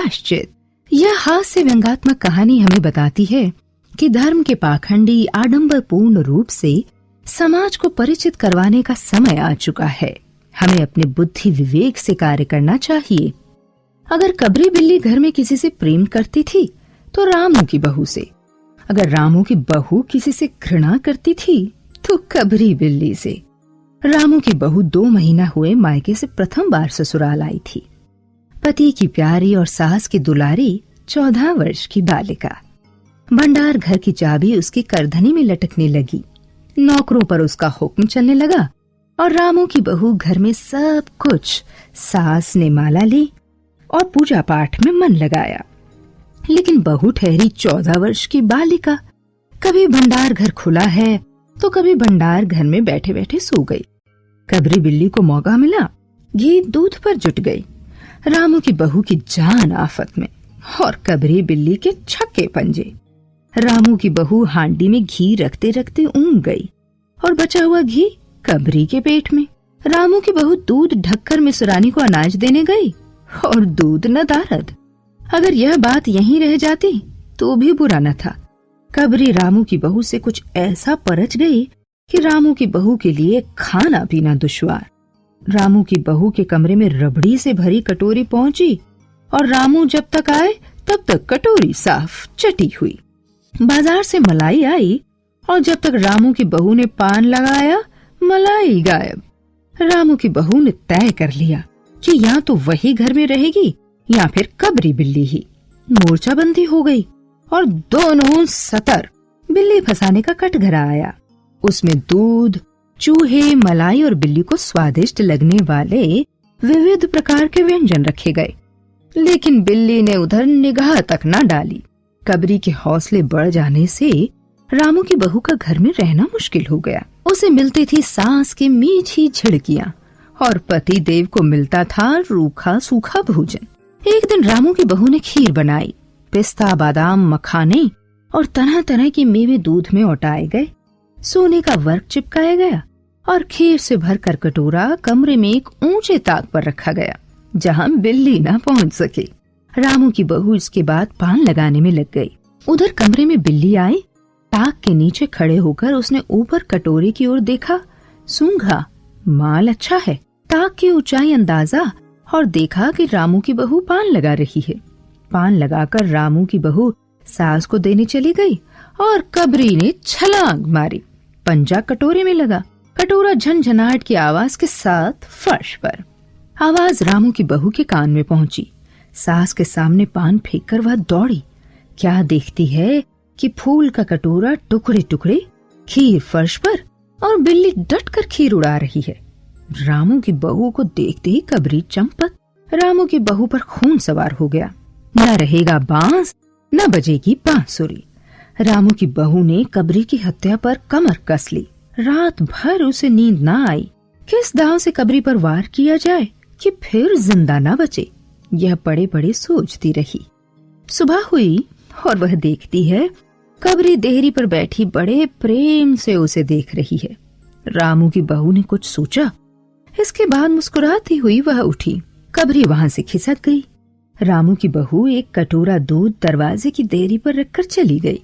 प्रायश्चित। यह हास्य व्यंग्यात्मक कहानी हमें बताती है कि धर्म के पाखंडी आडंबरपूर्ण रूप से समाज को परिचित करवाने का समय आ चुका है। हमें अपने बुद्धि विवेक से कार्य करना चाहिए। अगर कबरी बिल्ली घर में किसी से प्रेम करती थी तो रामू की बहू से, अगर रामू की बहू किसी से घृणा करती थी तो कबरी बिल्ली से। रामू की बहू 2 महीना हुए मायके से प्रथम बार ससुराल आई थी। पति की प्यारी और सास की दुलारी 14 वर्ष की बालिका। भंडार घर की चाबी उसकी करधनी में लटकने लगी। नौकरों पर उसका हुक्म चलने लगा और रामू की बहू घर में सब कुछ। सास ने माला ली और पूजा पाठ में मन लगाया, लेकिन बहू ठहरी 14 वर्ष की बालिका। कभी भंडार घर खुला है तो कभी भंडार घर में बैठे बैठे सो गई। कबरी बिल्ली को मौका मिला, घी दूध पर जुट गई। रामू की बहू की जान आफत में और कबरी बिल्ली के छक्के पंजे। रामू की बहू हांडी में घी रखते रखते ऊँघ गई और बचा हुआ घी कबरी के पेट में। रामू की बहू दूध ढककर मिसरानी को अनाज देने गई और दूध न दारद। अगर यह बात यहीं रह जाती तो भी बुरा न था। कबरी रामू की बहू से कुछ ऐसा परच गई कि रामू की बहू के लिए खाना पीना दुश्वार। रामू की बहू के कमरे में रबड़ी से भरी कटोरी पहुंची और रामू जब तक आए तब तक कटोरी साफ चटी हुई। बाजार से मलाई आई और जब तक रामू की बहू ने पान लगाया मलाई गायब। रामू की बहू ने तय कर लिया कि या तो वही घर में रहेगी या फिर कबरी बिल्ली ही। मोर्चाबंदी हो गई और दोनों सतर। बिल्ली फंसाने का कटघरा आया। उसमें दूध, चूहे, मलाई और बिल्ली को स्वादिष्ट लगने वाले विविध प्रकार के व्यंजन रखे गए, लेकिन बिल्ली ने उधर निगाह तक न डाली। कबरी के हौसले बढ़ जाने से रामू की बहू का घर में रहना मुश्किल हो गया। उसे मिलती थी सास की मीठी झिड़कियां और पति देव को मिलता था रूखा सूखा भोजन। एक दिन रामू की बहू ने खीर बनाई। पिस्ता, बादाम, मखाने और तरह तरह के मेवे दूध में औटाए गए। सोने का वर्क चिपकाया गया और खीर से भरकर कटोरा कमरे में एक ऊंचे ताक पर रखा गया जहां बिल्ली न पहुंच सके। रामू की बहू इसके बाद पान लगाने में लग गई। उधर कमरे में बिल्ली आई। ताक के नीचे खड़े होकर उसने ऊपर कटोरे की ओर देखा। सूंघा, माल अच्छा है। ताक की ऊंचाई अंदाजा और देखा कि रामू की बहू पान लगा रही है। पान लगाकर रामू की बहू सास को देने चली गई और कबरी ने छलांग मारी। पंजा कटोरे में लगा। कटोरा झनझनाहट की आवाज के साथ फर्श पर। आवाज रामू की बहू के कान में पहुंची। सास के सामने पान फेंककर वह दौड़ी। क्या देखती है कि फूल का कटोरा टुकड़े टुकड़े, खीर फर्श पर और बिल्ली डटकर खीर उड़ा रही है। रामू की बहू को देखते ही कबरी चंपत। रामू की बहू पर खून सवार हो गया। न रहेगा बांस न बजेगी बांसुरी। रामू की बहू ने कबरी की हत्या पर कमर कस ली। रात भर उसे नींद न आई। किस दांव से कबरी पर वार किया जाए कि फिर जिंदा न बचे, यह पड़े पड़े सोचती रही। सुबह हुई और वह देखती है कबरी देहरी पर बैठी बड़े प्रेम से उसे देख रही है। रामू की बहू ने कुछ सोचा। इसके बाद मुस्कुराती हुई वह उठी। कबरी वहां से खिसक गई। रामू की बहू एक कटोरा दूध दरवाजे की देहरी पर रखकर चली गई।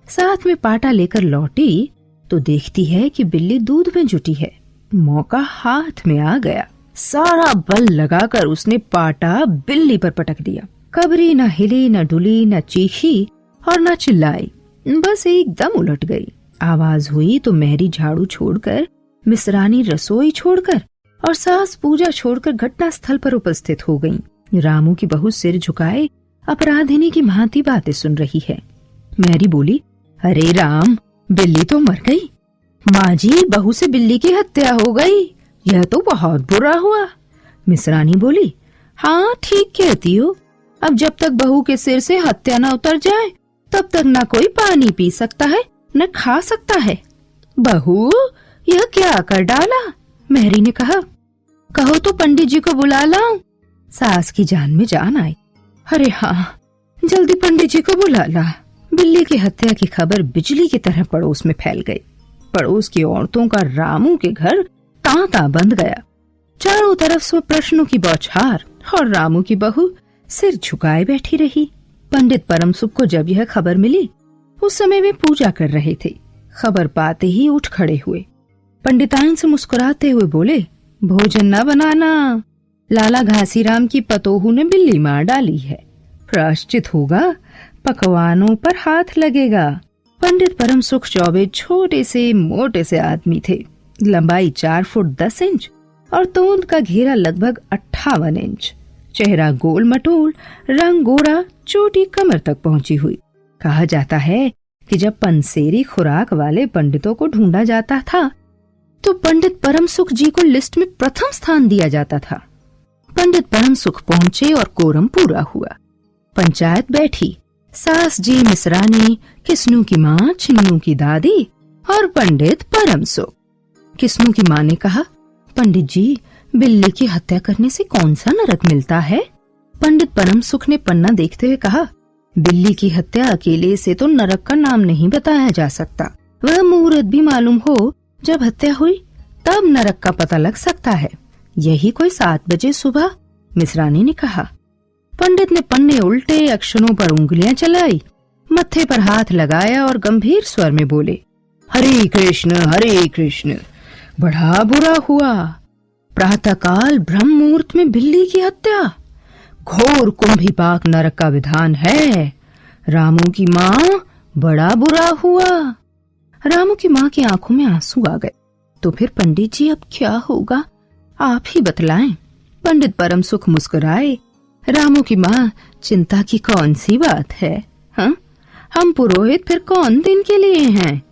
साथ में पाटा लेकर लौटी तो देखती है कि बिल्ली दूध में जुटी है। मौका हाथ में आ गया। सारा बल लगाकर उसने पाटा बिल्ली पर पटक दिया। कबरी न हिली, न डुली, न चीखी और न चिल्लाई, बस एकदम उलट गई। आवाज हुई तो मेहरी झाड़ू छोड़कर, मिसरानी रसोई छोड़कर और सास पूजा छोड़कर घटना स्थल पर उपस्थित हो गईं। रामू की बहू सिर झुकाए अपराधिनी की भांति बातें सुन रही है। मेहरी बोली, अरे राम, बिल्ली तो मर गई। माँ जी, बहू से बिल्ली की हत्या हो गई, यह तो बहुत बुरा हुआ। मिसरानी बोली, हाँ ठीक कहती हो। अब जब तक बहू के सिर से हत्या न उतर जाए तब तक न कोई पानी पी सकता है न खा सकता है। बहू, यह क्या कर डाला? मेहरी ने कहा। कहो तो पंडित जी को बुला लाऊं। सास की जान में जान आई। अरे हाँ, जल्दी पंडित जी को बुला ला। बिल्ली की हत्या की खबर बिजली की तरह पड़ोस में फैल गई। पड़ोस की औरतों का रामू के घर तांता बंद गया। चारों तरफ से प्रश्नों की बौछार और रामू की बहू सिर झुकाए बैठी रही। पंडित परम सुख को जब यह खबर मिली, उस समय वे पूजा कर रहे थे। खबर पाते ही उठ खड़े हुए। पंडिताइन से मुस्कुराते हुए बोले, भोजन न बनाना, लाला घासीराम की पतोहू ने बिल्ली मार डाली है। प्रायश्चित होगा, पकवानों पर हाथ लगेगा। पंडित परम सुख चौबे छोटे से मोटे से आदमी थे। लंबाई 4 फुट 10 इंच और तोंद का घेरा लगभग 58 इंच। चेहरा गोल मटोल, रंग गोरा, चोटी कमर तक पहुंची हुई। कहा जाता है कि जब पंसेरी खुराक वाले पंडितों को ढूंढा जाता था तो पंडित परम सुख जी को लिस्ट में प्रथम स्थान दिया जाता था। पंडित परम सुख पहुंचे और कोरम पूरा हुआ। पंचायत बैठी। सास जी मिसरानी, किस्नू की माँ, छिन्नू की दादी और पंडित परम सुख। किस्नू की माँ ने कहा, पंडित जी, बिल्ली की हत्या करने से कौन सा नरक मिलता है? पंडित परम सुख ने पन्ना देखते हुए कहा, बिल्ली की हत्या अकेले से तो नरक का नाम नहीं बताया जा सकता। वह मुहूर्त भी मालूम हो जब हत्या हुई, तब नरक का पता लग सकता है। यही कोई 7 बजे सुबह, मिसरानी ने कहा। पंडित ने पन्ने उल्टे, अक्षरों पर उंगलियां चलाई, मत्थे पर हाथ लगाया और गंभीर स्वर में बोले, हरे कृष्ण, बड़ा बुरा हुआ। प्रातःकाल ब्रह्म मुहूर्त में बिल्ली की हत्या, घोर कुंभीपाक नरक का विधान है। रामू की माँ, बड़ा बुरा हुआ। रामू की माँ की आंखों में आंसू आ गए। तो फिर पंडित जी, अब क्या होगा, आप ही बतलाएं। पंडित परम सुख मुस्कुराए। रामू की माँ, चिंता की कौन सी बात है? हाँ, हम पुरोहित फिर कौन दिन के लिए हैं?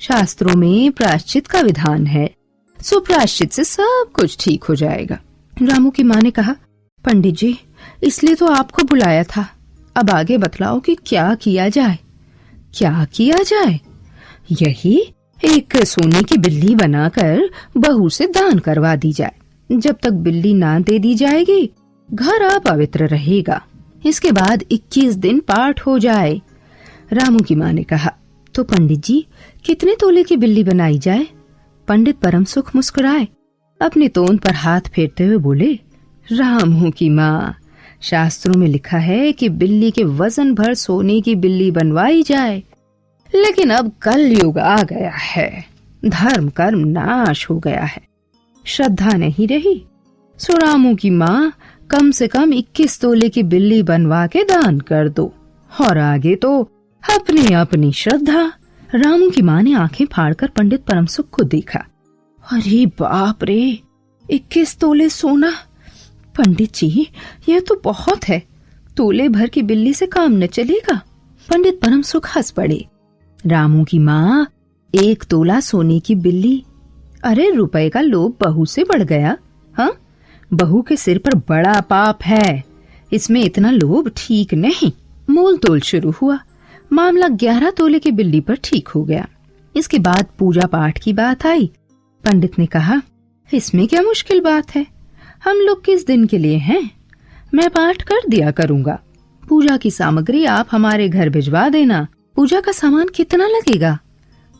शास्त्रों में प्रायश्चित का विधान है, सो प्रायश्चित से सब कुछ ठीक हो जाएगा। रामू की माँ ने कहा, पंडित जी, इसलिए तो आपको बुलाया था। अब आगे बतलाओ कि क्या किया जाए। क्या किया जाए? यही, एक सोने की बिल्ली बनाकर बहू से दान करवा दी जाए। जब तक बिल्ली ना दे दी जाएगी, घर अपवित्र रहेगा। इसके बाद 21 दिन पाठ हो जाए। रामू की माँ ने कहा, तो पंडित जी, कितने तोले की बिल्ली बनाई जाए? पंडित परम सुख मुस्कुराए। अपने तोंद पर हाथ फेरते हुए बोले, रामू की माँ, शास्त्रों में लिखा है कि बिल्ली के वजन भर सोने की बिल्ली बनवाई जाए, लेकिन अब कलयुग आ गया है, धर्म कर्म नाश हो गया है, श्रद्धा नहीं रही। सो रामू की माँ, कम से कम 21 तोले की बिल्ली बनवा के दान कर दो, और आगे तो अपनी अपनी श्रद्धा। रामू की माँ ने आंखें फाड़कर पंडित परम सुख को देखा। अरे बाप रे, 21 तोले सोना! पंडित जी, यह तो बहुत है। तोले भर की बिल्ली से काम न चलेगा। पंडित परम सुख हंस पड़े। रामू की माँ, 1 तोला सोने की बिल्ली? अरे रुपए का लोभ बहू से बढ़ गया। हाँ, बहू के सिर पर बड़ा पाप है, इसमें इतना लोभ ठीक नहीं। मोल तोल शुरू हुआ। मामला 11 तोले की बिल्ली पर ठीक हो गया। इसके बाद पूजा पाठ की बात आई। पंडित ने कहा, इसमें क्या मुश्किल बात है, हम लोग किस दिन के लिए हैं, मैं पाठ कर दिया करूंगा। पूजा की सामग्री आप हमारे घर भिजवा देना। पूजा का सामान कितना लगेगा?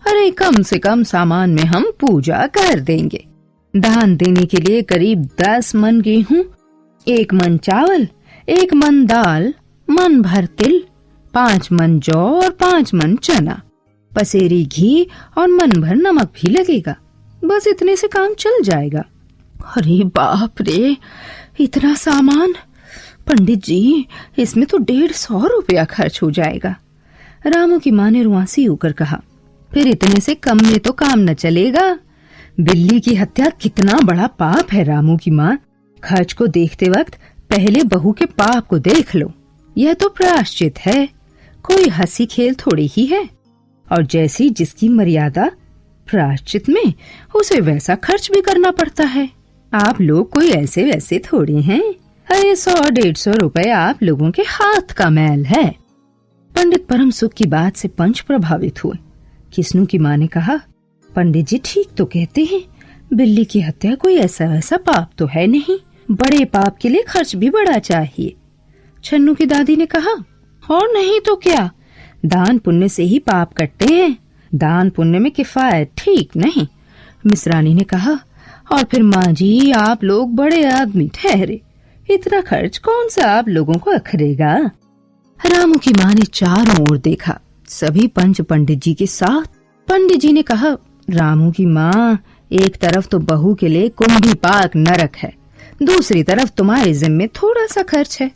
अरे कम से कम सामान में हम पूजा कर देंगे। दान देने के लिए करीब 10 मन गेहूं, 1 मन चावल, 1 मन दाल, मन भर तिल, 5 मन जौ और 5 मन चना, पसेरी घी और मन भर नमक भी लगेगा। बस इतने से काम चल जाएगा। अरे बाप रे, इतना सामान! पंडित जी, इसमें तो 150 रुपया खर्च हो जाएगा। रामू की माँ ने रुआंसी होकर कहा, फिर इतने से कम में तो काम न चलेगा। बिल्ली की हत्या कितना बड़ा पाप है रामू की माँ। खर्च को देखते वक्त पहले बहू के पाप को देख लो। यह तो प्रायश्चित है, कोई हंसी खेल थोड़ी ही है। और जैसी जिसकी मर्यादा, प्रायश्चित में उसे वैसा खर्च भी करना पड़ता है। आप लोग कोई ऐसे वैसे थोड़ी हैं। अरे 100-150 रुपए आप लोगों के हाथ का मैल है। पंडित परम सुख की बात से पंच प्रभावित हुए। किस्नू की माँ ने कहा, पंडित जी ठीक तो कहते हैं, बिल्ली की हत्या कोई ऐसा वैसा पाप तो है नहीं, बड़े पाप के लिए खर्च भी बड़ा चाहिए। छन्नू की दादी ने कहा, और नहीं तो क्या, दान पुण्य से ही पाप कटते हैं, दान पुण्य में किफायत ठीक नहीं। मिसरानी ने कहा, और फिर माँ जी, आप लोग बड़े आदमी ठहरे, इतना खर्च कौन सा आप लोगों को अखरेगा। रामू की माँ ने चारों ओर देखा, सभी पंच पंडित जी के साथ। पंडित जी ने कहा, रामू की माँ, एक तरफ तो बहू के लिए कुंभी पाक नरक है, दूसरी तरफ तुम्हारे जिम्मे थोड़ा सा खर्च है,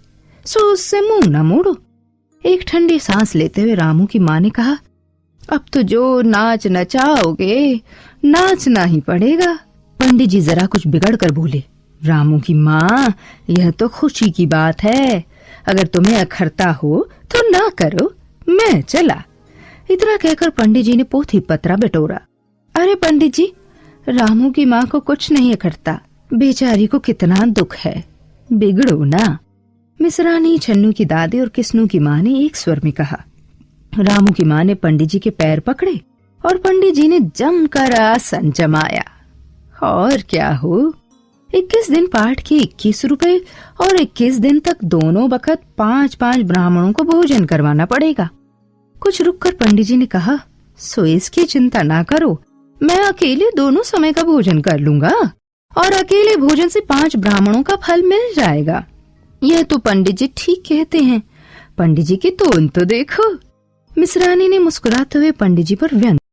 सो उससे मुंह न मोड़ो। एक ठंडी सांस लेते हुए रामू की माँ ने कहा, अब तो जो नाच नचाओगे नाचना ही पड़ेगा। पंडित जी जरा कुछ बिगड़ कर बोले, रामू की माँ, यह तो खुशी की बात है, अगर तुम्हें अखरता हो तो ना करो, मैं चला। इतना कहकर पंडित जी ने पोथी पत्रा बटोरा। अरे पंडित जी, रामू की माँ को कुछ नहीं अखरता, बेचारी को कितना दुख है, बिगड़ो ना। मिसरानी, छन्नू की दादी और किस्नू की माँ ने एक स्वर में कहा। रामू की माँ ने पंडित जी के पैर पकड़े और पंडित जी ने जमकर आसन जमाया। और क्या हो, 21 दिन पाठ के 21 रुपए और 21 दिन तक दोनों वक्त 5-5 ब्राह्मणों को भोजन करवाना पड़ेगा। कुछ रुककर पंडित जी ने कहा, सो इसकी चिंता ना करो, मैं अकेले दोनों समय का भोजन कर लूंगा और अकेले भोजन से 5 ब्राह्मणों का फल मिल जाएगा। यह तो पंडित जी ठीक कहते हैं, पंडित जी की तोन तो देखो। मिसरानी ने मुस्कुराते हुए पंडित जी पर व्यंग